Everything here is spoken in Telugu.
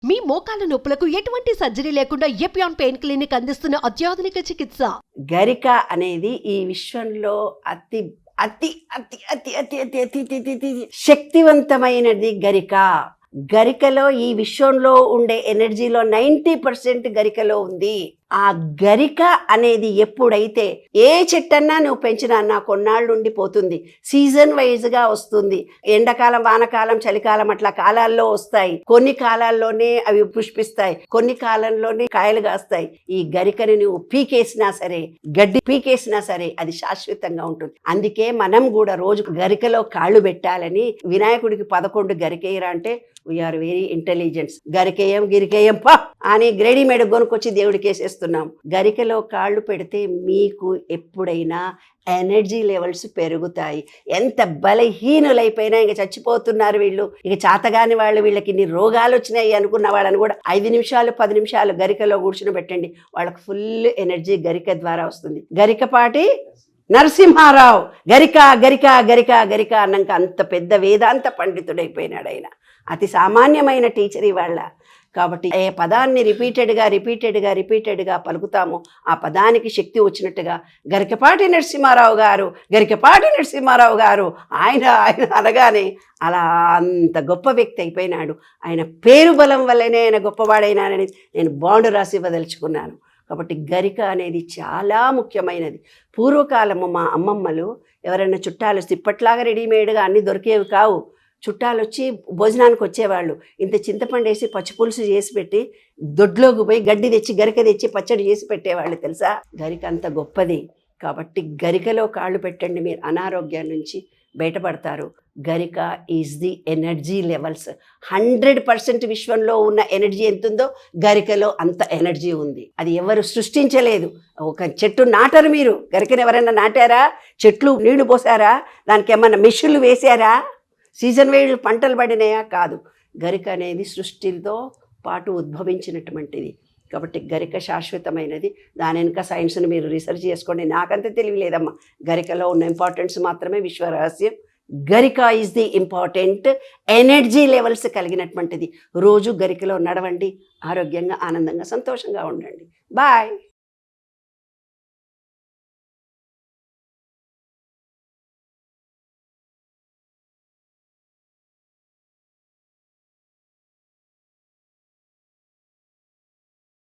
మీ మోకాల నొప్పులకు ఎటువంటి సర్జరీ లేకుండా ఎపియాన్ పెయిన్ క్లినిక్ అందిస్తున్న అత్యాధునిక చికిత్స. గరిక అనేది ఈ విశ్వంలో అతి అతి అతి అతి అతి అతి అతి అతి అతి శక్తివంతమైనది గరిక. గరికలో ఈ విశ్వంలో ఉండే ఎనర్జీలో 90% గరికలో ఉంది. ఆ గరిక అనేది ఎప్పుడైతే ఏ చెట్టన్నా నువ్వు పెంచినా నా కొన్నాళ్ళు ఉండిపోతుంది. సీజన్ వైజ్గా వస్తుంది. ఎండాకాలం, వానకాలం, చలికాలం అట్లా కాలాల్లో వస్తాయి. కొన్ని కాలాల్లోనే అవి పుష్పిస్తాయి, కొన్ని కాలంలోనే కాయలు కాస్తాయి. ఈ గరికని నువ్వు పీకేసినా సరే, గడ్డి పీకేసినా సరే అది శాశ్వతంగా ఉంటుంది. అందుకే మనం కూడా రోజు గరికలో కాళ్ళు పెట్టాలని వినాయకుడికి 11 గరికేయరా అంటే వీఆర్ వెరీ ఇంటెలిజెంట్స్. గరికేయం గిరికేయం పా అని రెడీమేడ్ కొనుక్కొచ్చి దేవుడికి వేసేస్తున్నాం. గరికలో కాళ్ళు పెడితే మీకు ఎప్పుడైనా ఎనర్జీ లెవెల్స్ పెరుగుతాయి. ఎంత బలహీనులైపోయినా ఇంక చచ్చిపోతున్నారు వీళ్ళు, ఇక చేతగాని వాళ్ళు, వీళ్ళకి ఇన్ని రోగాలు వచ్చినాయి అనుకున్న వాళ్ళని కూడా 5 నిమిషాలు 10 నిమిషాలు గరికలో కూర్చుని పెట్టండి, వాళ్ళకి ఫుల్ ఎనర్జీ గరిక ద్వారా వస్తుంది. గరికపాటి నరసింహారావు గరిక గరిక గరిక గరిక అన్నాక అంత పెద్ద వేదాంత పండితుడైపోయినాడు ఆయన. అతి సామాన్యమైన టీచర్ ఇవాళ. కాబట్టి ఏ పదాన్ని రిపీటెడ్గా పలుకుతామో ఆ పదానికి శక్తి వచ్చినట్టుగా గరికపాటి నరసింహారావు గారు ఆయన అనగానే అలా అంత గొప్ప వ్యక్తి అయిపోయినాడు. ఆయన పేరు బలం వల్లనే ఆయన గొప్పవాడైనానని నేను బాండు రాసి ఇవ్వదలుచుకున్నాను. కాబట్టి గరిక అనేది చాలా ముఖ్యమైనది. పూర్వకాలము మా అమ్మమ్మలు ఎవరైనా చుట్టాలు ఇప్పట్లాగా రెడీమేడ్గా అన్నీ దొరికేవి కావు. చుట్టాలు వచ్చి భోజనానికి వచ్చేవాళ్ళు. ఇంత చింతపండు వేసి పచ్చిపులుసు చేసి పెట్టి దొడ్లోకి పోయి గడ్డి తెచ్చి గరిక తెచ్చి పచ్చడి చేసి పెట్టేవాళ్ళు తెలుసా. గరిక అంత గొప్పది. కాబట్టి గరికలో కాళ్ళు పెట్టండి, మీరు అనారోగ్యం నుంచి బయటపడతారు. గరిక ఈజ్ ది ఎనర్జీ లెవెల్స్. 100% విశ్వంలో ఉన్న ఎనర్జీ ఎంత ఉందో గరికలో అంత ఎనర్జీ ఉంది. అది ఎవరు సృష్టించలేదు. ఒక చెట్టు నాటరు మీరు. గరికను ఎవరైనా నాటారా? చెట్లు నీళ్లు పోసారా? దానికి ఏమన్నా మిషన్లు వేసారా? సీజన్ వైజ్ పంటలు పడినాయా? కాదు. గరిక అనేది సృష్టితో పాటు ఉద్భవించినటువంటిది. కాబట్టి గరిక శాశ్వతమైనది. దాని వెనుక సైన్స్ని మీరు రీసెర్చ్ చేసుకోండి. నాకంత తెలియలేదమ్మా. గరికలో ఉన్న ఇంపార్టెన్స్ మాత్రమే విశ్వరహస్యం. గరిక is the important energy levels కలిగినటువంటిది. రోజు గరికలో నడవండి, ఆరోగ్యంగా ఆనందంగా సంతోషంగా ఉండండి. బాయ్.